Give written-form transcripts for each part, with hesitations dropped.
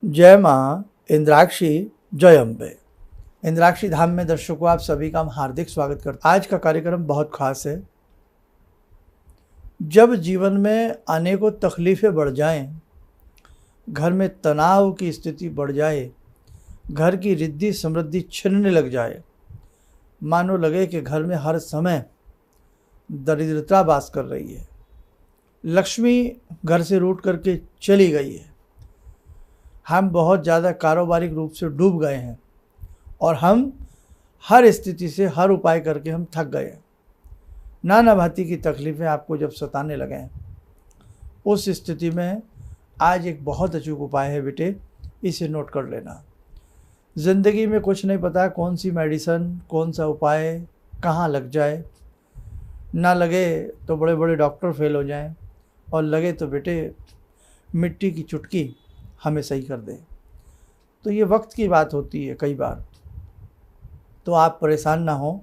जय माँ इंद्राक्षी, जय अम्बे। इंद्राक्षी धाम में दर्शकों आप सभी का हम हार्दिक स्वागत करते हैं। आज का कार्यक्रम बहुत खास है। जब जीवन में अनेकों तकलीफ़ें बढ़ जाएं, घर में तनाव की स्थिति बढ़ जाए, घर की रिद्धि समृद्धि छिनने लग जाए, मानो लगे कि घर में हर समय दरिद्रता वास कर रही है, लक्ष्मी घर से रूठ करके चली गई है, हम बहुत ज़्यादा कारोबारिक रूप से डूब गए हैं और हम हर स्थिति से हर उपाय करके हम थक गए हैं, नाना भांति की तकलीफ़ें आपको जब सताने लगें, उस स्थिति में आज एक बहुत अचूक उपाय है बेटे, इसे नोट कर लेना। ज़िंदगी में कुछ नहीं पता कौन सी मेडिसिन, कौन सा उपाय कहाँ लग जाए, ना लगे तो बड़े बड़े डॉक्टर फेल हो जाएं और लगे तो बेटे मिट्टी की चुटकी हमें सही कर दे। तो ये वक्त की बात होती है कई बार, तो आप परेशान ना हो।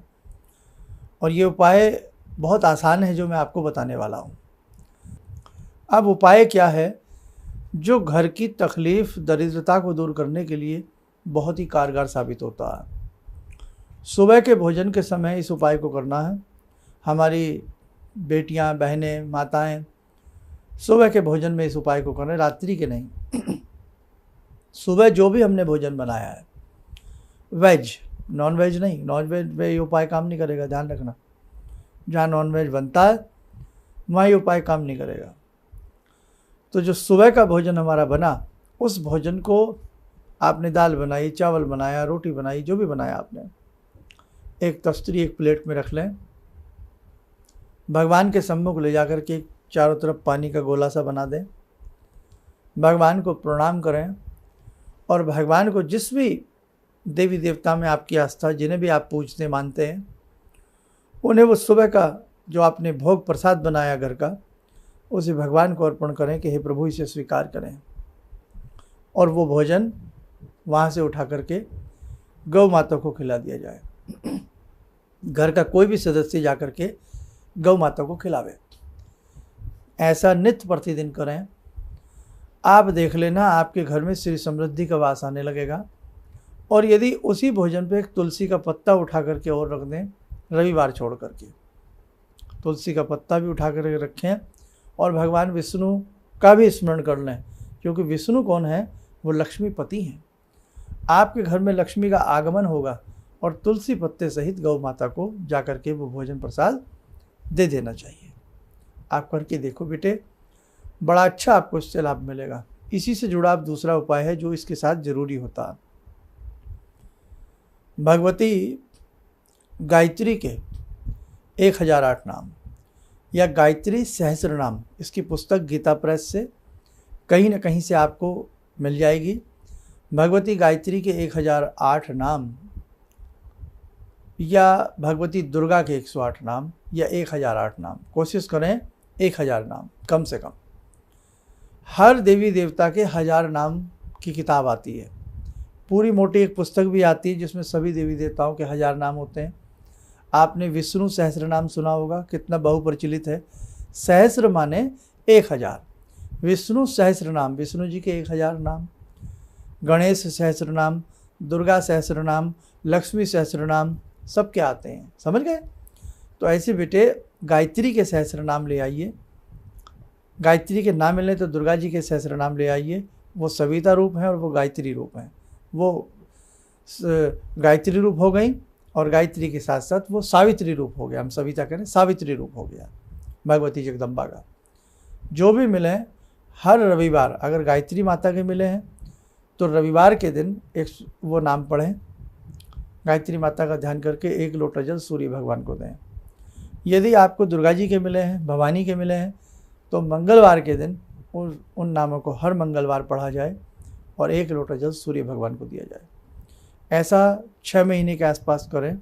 और ये उपाय बहुत आसान है जो मैं आपको बताने वाला हूँ। अब उपाय क्या है जो घर की तकलीफ़ दरिद्रता को दूर करने के लिए बहुत ही कारगर साबित होता है। सुबह के भोजन के समय इस उपाय को करना है। हमारी बेटियां, बहनें, माताएं सुबह के भोजन में इस उपाय को करें, रात्रि के नहीं। सुबह जो भी हमने भोजन बनाया है, वेज, नॉन वेज नहीं, नॉन वेज में ये उपाय काम नहीं करेगा, ध्यान रखना। जहाँ नॉन वेज बनता है वहाँ ये उपाय काम नहीं करेगा। तो जो सुबह का भोजन हमारा बना, उस भोजन को आपने दाल बनाई, चावल बनाया, रोटी बनाई, जो भी बनाया आपने, एक तस्तरी एक प्लेट में रख लें। भगवान के सम्मुख ले जाकर के चारों तरफ पानी का गोला सा बना दें। भगवान को प्रणाम करें और भगवान को जिस भी देवी देवता में आपकी आस्था, जिन्हें भी आप पूजते मानते हैं, उन्हें वो सुबह का जो आपने भोग प्रसाद बनाया घर का, उसे भगवान को अर्पण करें कि हे प्रभु इसे स्वीकार करें। और वो भोजन वहाँ से उठा करके गौ माता को खिला दिया जाए। घर का कोई भी सदस्य जा कर के गौ माता को खिलावे। ऐसा नित्य प्रतिदिन करें। आप देख लेना आपके घर में श्री समृद्धि का वास आने लगेगा। और यदि उसी भोजन पे एक तुलसी का पत्ता उठा करके और रख दें, रविवार छोड़ करके तुलसी का पत्ता भी उठा कर रखें और भगवान विष्णु का भी स्मरण कर लें, क्योंकि विष्णु कौन है? वो लक्ष्मीपति हैं। आपके घर में लक्ष्मी का आगमन होगा और तुलसी पत्ते सहित गौ माता को जा कर के वो भोजन प्रसाद दे देना चाहिए। आप करके देखो बेटे, बड़ा अच्छा आपको इससे लाभ मिलेगा। इसी से जुड़ा आप दूसरा उपाय है जो इसके साथ जरूरी होता है। भगवती गायत्री के 1008 नाम या गायत्री सहस्र नाम, इसकी पुस्तक गीता प्रेस से कहीं न कहीं से आपको मिल जाएगी। भगवती गायत्री के 1008 नाम या भगवती दुर्गा के 108 नाम या 1008 नाम, कोशिश करें 1000 नाम कम से कम। हर देवी देवता के 1000 नाम की किताब आती है, पूरी मोटी एक पुस्तक भी आती है जिसमें सभी देवी देवताओं के 1000 नाम होते हैं। आपने विष्णु सहस्र नाम सुना होगा, कितना बहुप्रचलित है। सहस्र माने 1000, विष्णु सहस्र नाम, विष्णु जी के 1000 नाम, गणेश सहस्र नाम, दुर्गा सहस्र नाम, लक्ष्मी सहस्र नाम, सब क्या आते हैं, समझ गए? तो ऐसे बेटे गायत्री के सहस्र नाम ले आइए। गायत्री के नाम मिलने तो दुर्गा जी के सहस्र नाम ले आइए। वो सविता रूप हैं और वो गायत्री रूप हैं। वो गायत्री रूप हो गई और गायत्री के साथ साथ वो सावित्री रूप हो गया। हम सविता करें, सावित्री रूप हो गया भगवती जगदम्बा का। जो भी मिले हर रविवार, अगर गायत्री माता के मिले हैं तो रविवार के दिन एक वो नाम पढ़ें, गायत्री माता का ध्यान करके 1 लोटा जल सूर्य भगवान को दें। यदि आपको दुर्गा जी के मिले हैं, भवानी के मिले हैं, तो मंगलवार के दिन उन नामों को हर मंगलवार पढ़ा जाए और 1 लोटा जल सूर्य भगवान को दिया जाए। ऐसा 6 महीने के आसपास करें,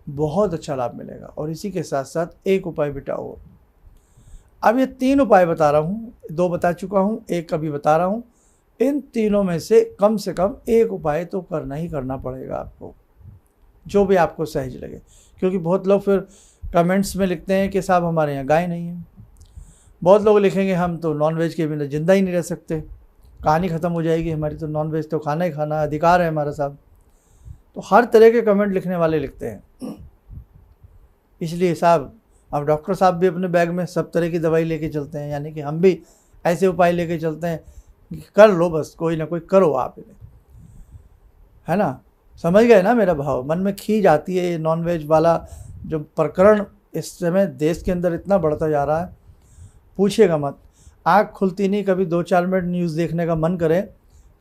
बहुत अच्छा लाभ मिलेगा। और इसी के साथ साथ एक उपाय बेटा और, अब ये 3 उपाय बता रहा हूँ, 2 बता चुका हूँ, एक अभी बता रहा हूँ। इन तीनों में से कम एक उपाय तो करना ही करना पड़ेगा आपको, जो भी आपको सहज लगे। क्योंकि बहुत लोग फिर कमेंट्स में लिखते हैं कि साहब हमारे यहाँ गाय नहीं है। बहुत लोग लिखेंगे हम तो नॉन वेज के बिना जिंदा ही नहीं रह सकते। कहानी ख़त्म हो जाएगी हमारी, तो नॉन वेज तो खाना ही खाना, अधिकार है हमारा साहब। तो हर तरह के कमेंट लिखने वाले लिखते हैं। इसलिए साहब अब डॉक्टर साहब भी अपने बैग में सब तरह की दवाई लेके चलते हैं, यानी कि हम भी ऐसे उपाय लेके चलते हैं कि कर लो बस, कोई ना कोई करो आप इन्हें, है ना। समझ गए ना मेरा भाव? मन में खींच आती है ये नॉनवेज वाला जो प्रकरण इस समय देश के अंदर इतना बढ़ता जा रहा है, पूछिएगा मत। आँख खुलती नहीं, कभी 2-4 मिनट न्यूज़ देखने का मन करे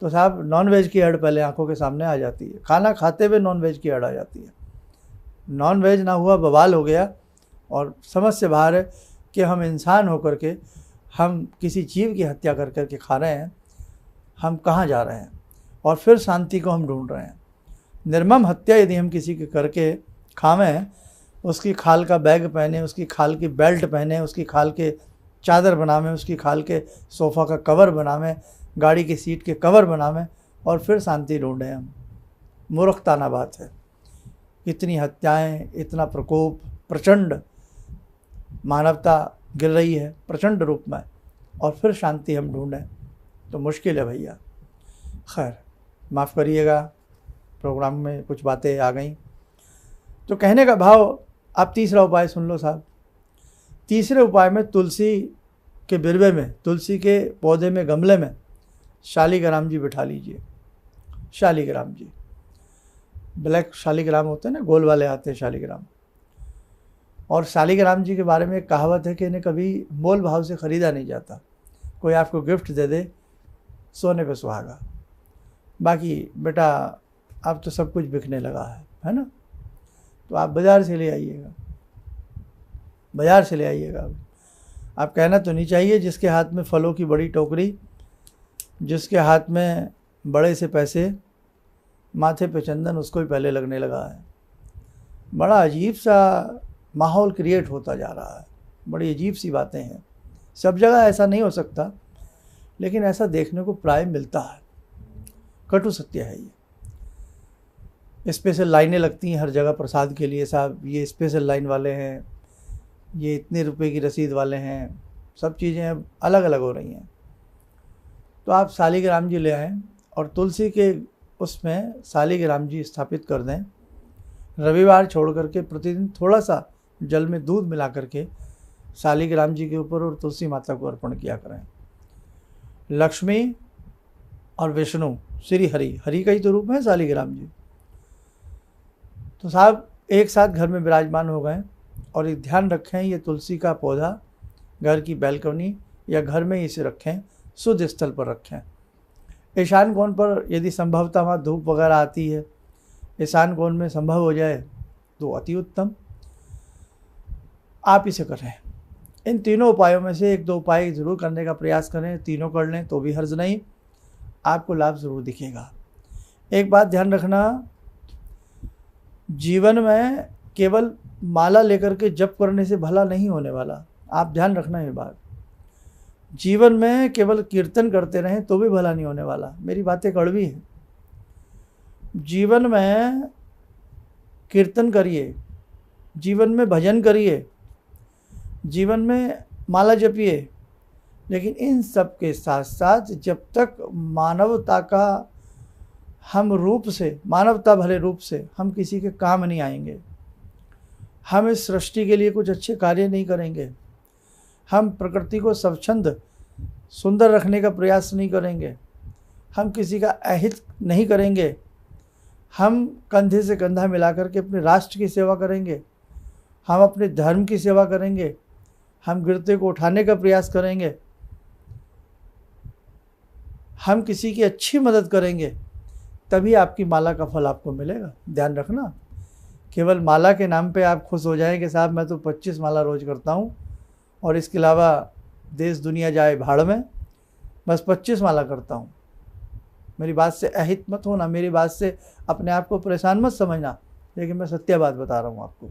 तो साहब नॉनवेज की ऐड पहले आंखों के सामने आ जाती है। खाना खाते हुए नॉनवेज की ऐड आ जाती है। नॉनवेज ना हुआ बवाल हो गया, और समझ से बाहर है कि हम इंसान होकर के हम किसी जीव की हत्या कर कर के खा रहे हैं। हम कहाँ जा रहे हैं? और फिर शांति को हम ढूंढ रहे हैं। निर्मम हत्या यदि हम किसी के करके खावें, उसकी खाल का बैग पहने, उसकी खाल की बेल्ट पहने, उसकी खाल के चादर बनावें, उसकी खाल के सोफ़ा का कवर बनावें, गाड़ी की सीट के कवर बनावें, और फिर शांति ढूंढें हम, मूर्खताना बात है। इतनी हत्याएं, इतना प्रकोप, प्रचंड मानवता गिर रही है प्रचंड रूप में, और फिर शांति हम ढूंढें तो मुश्किल है भैया। खैर माफ़ करिएगा, प्रोग्राम में कुछ बातें आ गई। तो कहने का भाव, आप तीसरा उपाय सुन लो साहब। तीसरे उपाय में तुलसी के बिरवे में, तुलसी के पौधे में, गमले में शालिग्राम जी बिठा लीजिए। शालिग्राम जी, ब्लैक शालिग्राम होते हैं ना, गोल वाले आते हैं शालिग्राम। और शालिग्राम जी के बारे में एक कहावत है कि इन्हें कभी मोल भाव से ख़रीदा नहीं जाता। कोई आपको गिफ्ट दे दे, सोने पे सुहागा। बाकी बेटा अब तो सब कुछ बिकने लगा है ना, तो आप बाज़ार से ले आइएगा, बाज़ार से ले आइएगा। आप कहना तो नहीं चाहिए जिसके हाथ में फलों की बड़ी टोकरी, जिसके हाथ में बड़े से पैसे, माथे पे चंदन, उसको ही पहले लगने लगा है। बड़ा अजीब सा माहौल क्रिएट होता जा रहा है, बड़ी अजीब सी बातें हैं। सब जगह ऐसा नहीं हो सकता, लेकिन ऐसा देखने को प्राय मिलता है। कटु सत्य है ये। स्पेशल लाइनें लगती हैं हर जगह प्रसाद के लिए साहब, ये स्पेशल लाइन वाले हैं, ये इतने रुपए की रसीद वाले हैं, सब चीज़ें अब अलग अलग हो रही हैं। तो आप शालिग्राम जी ले आएँ और तुलसी के उसमें शालिग्राम जी स्थापित कर दें। रविवार छोड़ करके प्रतिदिन थोड़ा सा जल में दूध मिला करके शालिग्राम जी के ऊपर और तुलसी माता को अर्पण किया करें। लक्ष्मी और विष्णु, श्री हरि, हरि का ही तो रूप है शालिग्राम जी। तो साहब एक साथ घर में विराजमान हो गए, और एक ध्यान रखें ये तुलसी का पौधा घर की बैल्कनी या घर में ही इसे रखें, शुद्ध स्थल पर रखें। ईशान कोण पर यदि संभवतः वहाँ धूप वगैरह आती है, ईशान कोण में संभव हो जाए तो अति उत्तम, आप इसे करें। इन तीनों उपायों में से 1-2 उपाय ज़रूर करने का प्रयास करें, तीनों कर लें तो भी हर्ज नहीं, आपको लाभ ज़रूर दिखेगा। एक बात ध्यान रखना, जीवन में केवल माला लेकर के जप करने से भला नहीं होने वाला। आप ध्यान रखना ये बात। जीवन में केवल कीर्तन करते रहें तो भी भला नहीं होने वाला। मेरी बातें कड़वी हैं। जीवन में कीर्तन करिए, जीवन में भजन करिए, जीवन में माला जपिए, लेकिन इन सब के साथ साथ जब तक मानवता का हम रूप से, मानवता भले रूप से हम किसी के काम नहीं आएंगे, हम इस सृष्टि के लिए कुछ अच्छे कार्य नहीं करेंगे, हम प्रकृति को स्वच्छंद सुंदर रखने का प्रयास नहीं करेंगे, हम किसी का अहित नहीं करेंगे, हम कंधे से कंधा मिलाकर के अपने राष्ट्र की सेवा करेंगे, हम अपने धर्म की सेवा करेंगे, हम गिरते को उठाने का प्रयास करेंगे, हम किसी की अच्छी मदद करेंगे, तभी आपकी माला का फल आपको मिलेगा। ध्यान रखना, केवल माला के नाम पे आप खुश हो जाएं कि साहब मैं तो 25 माला रोज़ करता हूँ और इसके अलावा देश दुनिया जाए भाड़ में, बस 25 माला करता हूँ। मेरी बात से अहित मत होना, मेरी बात से अपने आप को परेशान मत समझना, लेकिन मैं सत्य बात बता रहा हूँ आपको।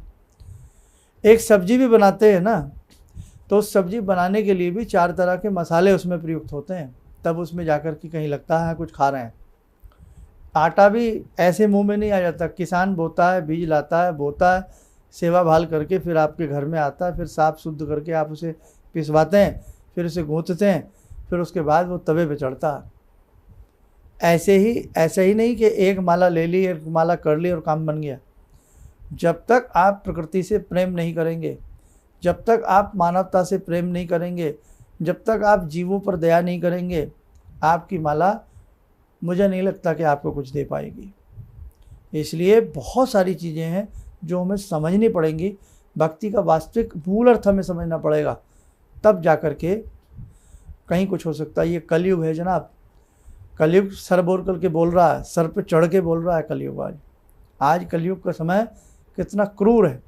एक सब्जी भी बनाते हैं ना, तो उस सब्जी बनाने के लिए भी 4 तरह के मसाले उसमें प्रयुक्त होते हैं, तब उसमें जाकर के कहीं लगता है कुछ खा रहे हैं। आटा भी ऐसे मुंह में नहीं आ जाता। किसान बोता है, बीज लाता है, बोता है, सेवा भाल करके फिर आपके घर में आता है, फिर साफ शुद्ध करके आप उसे पिसवाते हैं, फिर उसे गूँथते हैं, फिर उसके बाद वो तवे पे चढ़ता है। ऐसे ही नहीं कि एक माला ले ली, एक माला कर ली और काम बन गया। जब तक आप प्रकृति से प्रेम नहीं करेंगे, जब तक आप मानवता से प्रेम नहीं करेंगे, जब तक आप जीवों पर दया नहीं करेंगे, आपकी माला मुझे नहीं लगता कि आपको कुछ दे पाएगी। इसलिए बहुत सारी चीज़ें हैं जो हमें समझनी पड़ेंगी। भक्ति का वास्तविक मूल अर्थ हमें समझना पड़ेगा, तब जा कर के कहीं कुछ हो सकता है। ये कलयुग है जनाब, कलयुग सर बोल कर के बोल रहा है, सर पे चढ़ के बोल रहा है कलयुग। आज कलयुग का समय कितना क्रूर है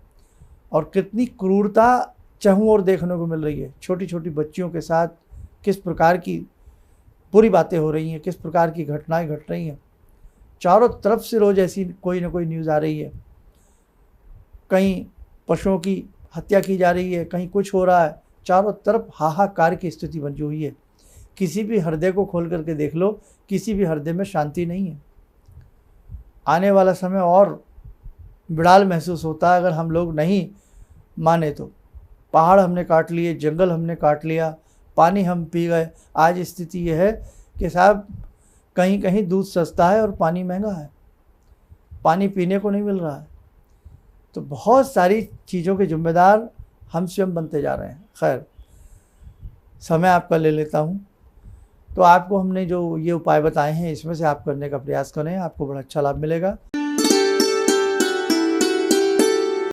और कितनी क्रूरता चहुं ओर देखने को मिल रही है। छोटी छोटी बच्चियों के साथ किस प्रकार की बुरी बातें हो रही हैं, किस प्रकार की घटनाएं घट रही हैं। चारों तरफ से रोज़ ऐसी कोई ना कोई न्यूज़ आ रही है। कहीं पशुओं की हत्या की जा रही है, कहीं कुछ हो रहा है। चारों तरफ हाहाकार की स्थिति बनी हुई है। किसी भी हृदय को खोल करके देख लो, किसी भी हृदय में शांति नहीं है। आने वाला समय और विड़ाल महसूस होता है अगर हम लोग नहीं माने तो। पहाड़ हमने काट लिए, जंगल हमने काट लिया, पानी हम पी गए। आज स्थिति यह है कि साहब कहीं कहीं दूध सस्ता है और पानी महंगा है, पानी पीने को नहीं मिल रहा है। तो बहुत सारी चीज़ों के जिम्मेदार हम स्वयं बनते जा रहे हैं। खैर, समय आपका ले लेता हूँ। तो आपको हमने जो ये उपाय बताए हैं, इसमें से आप करने का प्रयास करें, आपको बड़ा अच्छा लाभ मिलेगा।